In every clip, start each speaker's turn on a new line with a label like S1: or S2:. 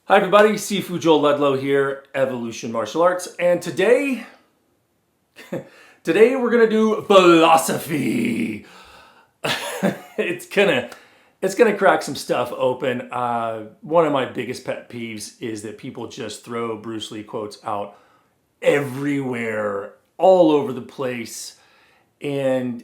S1: Hi everybody, Sifu Joel Ludlow here, Evolution Martial Arts, and today we're gonna do philosophy. it's gonna crack some stuff open. One of my biggest pet peeves is that people just throw Bruce Lee quotes out everywhere, all over the place, and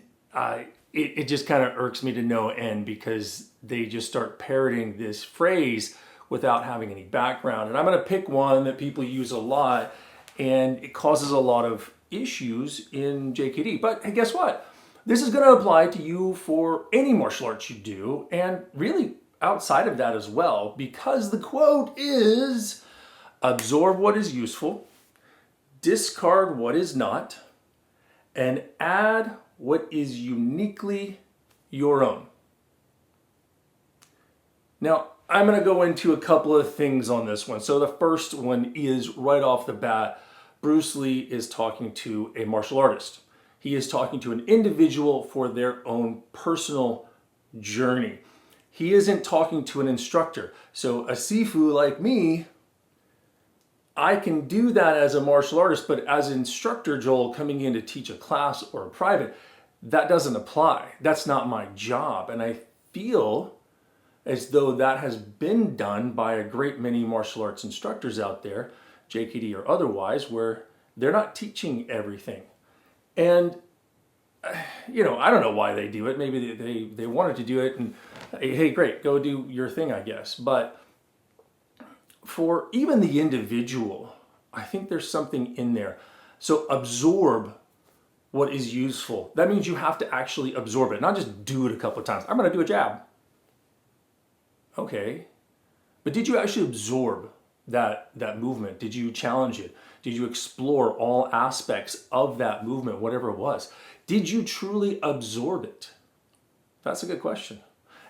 S1: it just kind of irks me to no end because they just start parroting this phrase without having any background. And I'm going to pick one that people use a lot, and it causes a lot of issues in JKD. But hey, guess what? This is going to apply to you for any martial arts you do, and really outside of that as well, because the quote is: absorb what is useful, discard what is not, and add what is uniquely your own. Now, I'm going to go into a couple of things on this one. So the first one is right off the bat, Bruce Lee is talking to a martial artist. He is talking to an individual for their own personal journey. He isn't talking to an instructor. So a Sifu like me, I can do that as a martial artist, but as an instructor, Joel, coming in to teach a class or a private, that doesn't apply. That's not my job. And I feel as though that has been done by a great many martial arts instructors out there, JKD or otherwise, where they're not teaching everything. And, I don't know why they do it. Maybe they wanted to do it and, hey, great, go do your thing, I guess. But for even the individual, I think there's something in there. So absorb what is useful. That means you have to actually absorb it, not just do it a couple of times. I'm going to do a jab. Okay, but did you actually absorb that movement? Did you challenge it? Did you explore all aspects of that movement, whatever it was? Did you truly absorb it? That's a good question.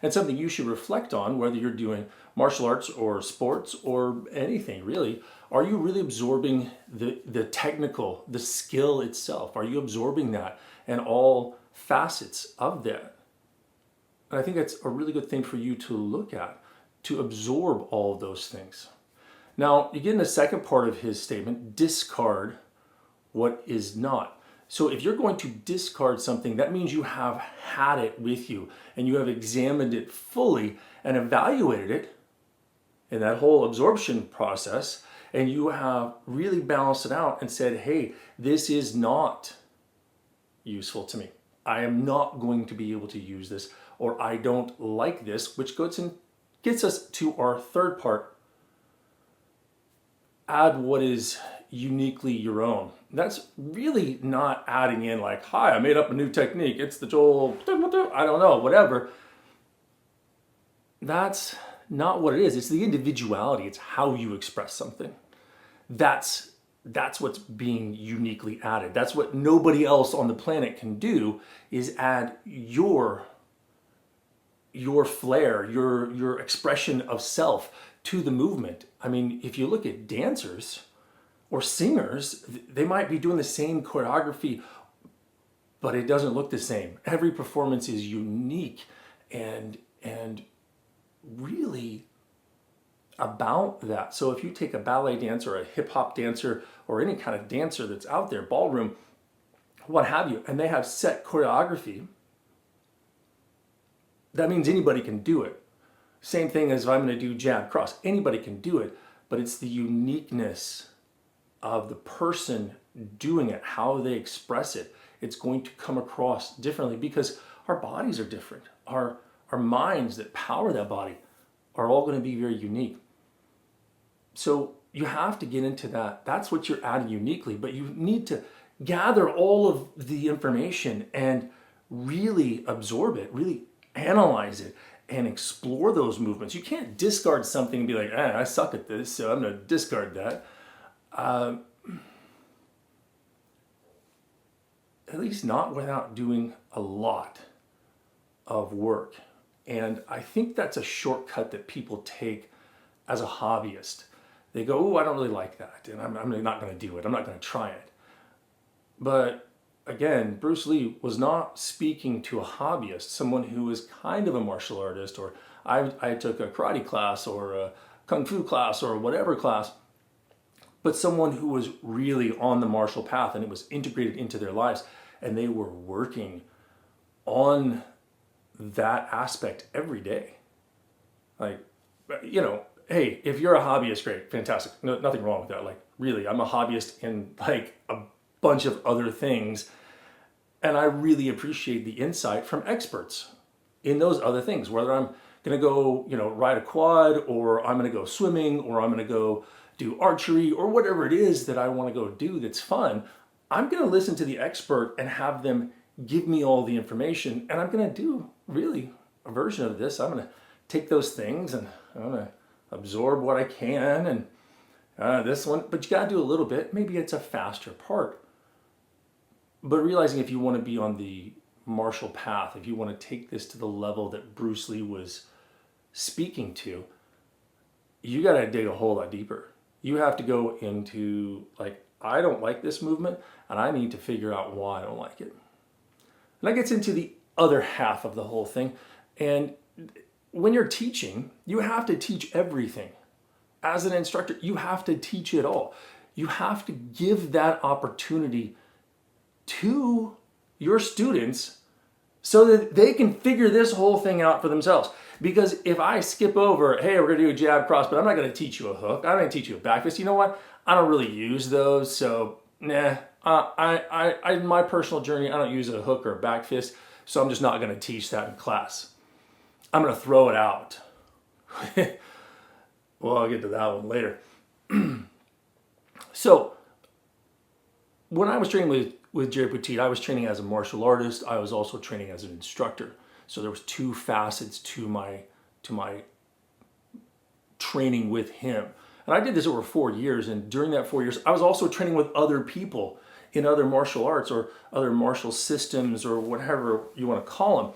S1: And something you should reflect on, whether you're doing martial arts or sports or anything really. Are you really absorbing the technical, the skill itself? Are you absorbing that and all facets of that? And I think that's a really good thing for you to look at, to absorb all of those things. Now, you get in the second part of his statement, discard what is not. So if you're going to discard something, that means you have had it with you and you have examined it fully and evaluated it in that whole absorption process, and you have really balanced it out and said, hey, this is not useful to me. I am not going to be able to use this, or I don't like this, which goes and gets us to our third part. Add what is uniquely your own. That's really not adding in like, hi, I made up a new technique. It's the Joel, I don't know, whatever. That's not what it is. It's the individuality. It's how you express something. That's what's being uniquely added. That's what nobody else on the planet can do, is add your flair, your expression of self to the movement. I mean, if you look at dancers or singers, they might be doing the same choreography, but it doesn't look the same. Every performance is unique and really about that. So if you take a ballet dancer or a hip hop dancer or any kind of dancer that's out there, ballroom, what have you, and they have set choreography, that means anybody can do it. Same thing as if I'm going to do jab cross. Anybody can do it, but it's the uniqueness of the person doing it, how they express it. It's going to come across differently because our bodies are different. Our minds that power that body are all going to be very unique. So you have to get into that. That's what you're adding uniquely, but you need to gather all of the information and really absorb it, really analyze it, and explore those movements. You can't discard something and be like, I suck at this, so I'm going to discard that. At least not without doing a lot of work. And I think that's a shortcut that people take as a hobbyist. They go, oh, I don't really like that, and I'm not going to do it. I'm not going to try it. But again, Bruce Lee was not speaking to a hobbyist, someone who was kind of a martial artist, or I took a karate class or kung fu class or whatever class, but someone who was really on the martial path and it was integrated into their lives and they were working on that aspect every day. Like, you know, hey, if you're a hobbyist, great, fantastic. No, nothing wrong with that. Like, really, I'm a hobbyist in like a bunch of other things. And I really appreciate the insight from experts in those other things, whether I'm going to go, you know, ride a quad, or I'm going to go swimming, or I'm going to go do archery, or whatever it is that I want to go do that's fun. I'm going to listen to the expert and have them give me all the information. And I'm going to do really a version of this. I'm going to take those things and I'm going to absorb what I can. And this one, but you got to do a little bit. Maybe it's a faster part. But realizing if you want to be on the martial path, if you want to take this to the level that Bruce Lee was speaking to, you got to dig a whole lot deeper. You have to go into like, I don't like this movement and I need to figure out why I don't like it. And that gets into the other half of the whole thing. And when you're teaching, you have to teach everything. As an instructor, you have to teach it all. You have to give that opportunity to your students so that they can figure this whole thing out for themselves. Because if I skip over, hey, we're gonna do a jab cross, but I'm not gonna teach you a hook, I'm gonna teach you a back fist, you know what? I don't really use those, so nah. I in my personal journey, I don't use a hook or a back fist, so I'm just not gonna teach that in class. I'm gonna throw it out. Well, I'll get to that one later. So, when I was training with Jerry Poteet, I was training as a martial artist. I was also training as an instructor. So there was two facets to my training with him. And I did this over 4 years. And during that 4 years, I was also training with other people in other martial arts or other martial systems or whatever you want to call them.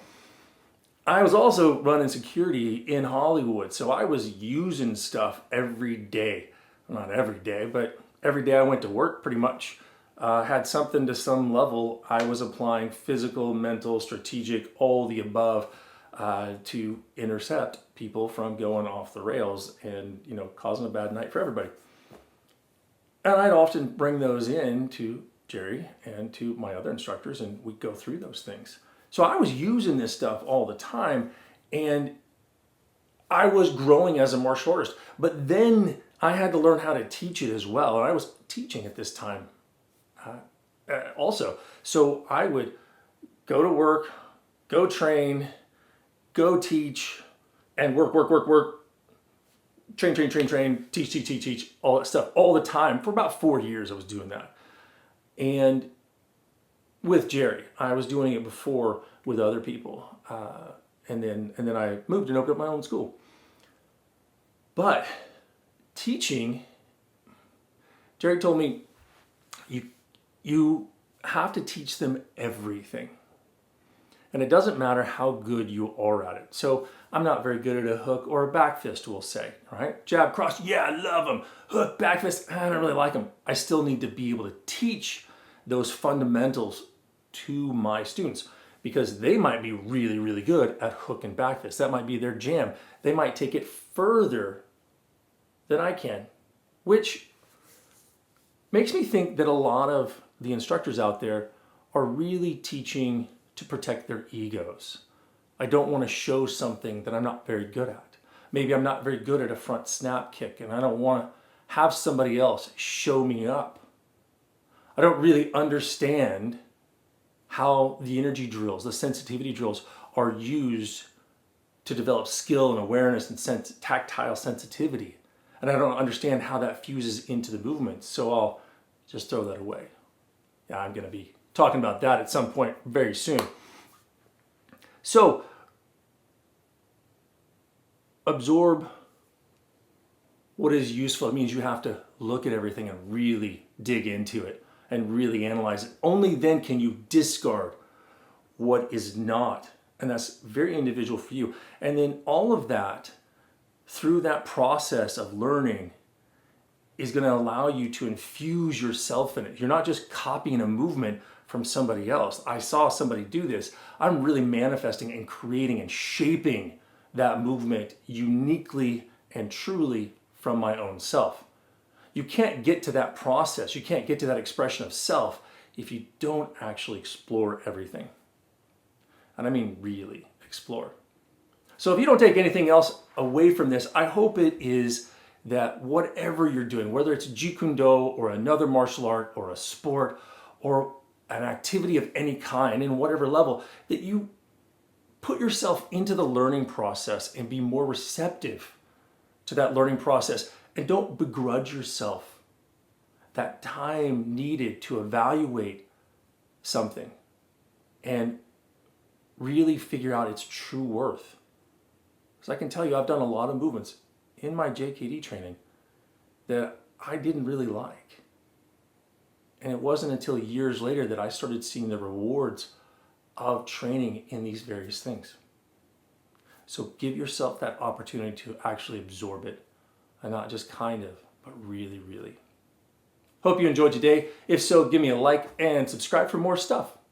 S1: I was also running security in Hollywood. So I was using stuff every day. Not every day, but every day I went to work pretty much. Had something to some level. I was applying physical, mental, strategic, all the above to intercept people from going off the rails and, you know, causing a bad night for everybody. And I'd often bring those in to Jerry and to my other instructors, and we'd go through those things. So I was using this stuff all the time, and I was growing as a martial artist. But then I had to learn how to teach it as well, and I was teaching at this time. Also, so I would go to work, go train, go teach, and work, train, teach, all that stuff all the time. For about 4 years I was doing that. And with Jerry, I was doing it before with other people. And then I moved and opened up my own school. But teaching, Jerry told me, you have to teach them everything. And it doesn't matter how good you are at it. So I'm not very good at a hook or a back fist, we'll say, right? Jab, cross, yeah, I love them. Hook, back fist, I don't really like them. I still need to be able to teach those fundamentals to my students because they might be really, really good at hook and back fist. That might be their jam. They might take it further than I can, which makes me think that a lot of the instructors out there are really teaching to protect their egos. I don't want to show something that I'm not very good at. Maybe I'm not very good at a front snap kick and I don't want to have somebody else show me up. I don't really understand how the energy drills, the sensitivity drills are used to develop skill and awareness and tactile sensitivity. And I don't understand how that fuses into the movement. So I'll just throw that away. Yeah, I'm going to be talking about that at some point very soon. So, absorb what is useful. It means you have to look at everything and really dig into it and really analyze it. Only then can you discard what is not. And that's very individual for you. And then all of that, through that process of learning, is going to allow you to infuse yourself in it. You're not just copying a movement from somebody else. I saw somebody do this. I'm really manifesting and creating and shaping that movement uniquely and truly from my own self. You can't get to that process, you can't get to that expression of self if you don't actually explore everything. And I mean really explore. So if you don't take anything else away from this, I hope it is that whatever you're doing, whether it's Jeet Kune Do or another martial art or a sport or an activity of any kind in whatever level, that you put yourself into the learning process and be more receptive to that learning process, and don't begrudge yourself that time needed to evaluate something and really figure out its true worth. Because I can tell you, I've done a lot of movements in my JKD training that I didn't really like. And it wasn't until years later that I started seeing the rewards of training in these various things. So give yourself that opportunity to actually absorb it, and not just kind of, but really, really. Hope you enjoyed today. If so, give me a like and subscribe for more stuff.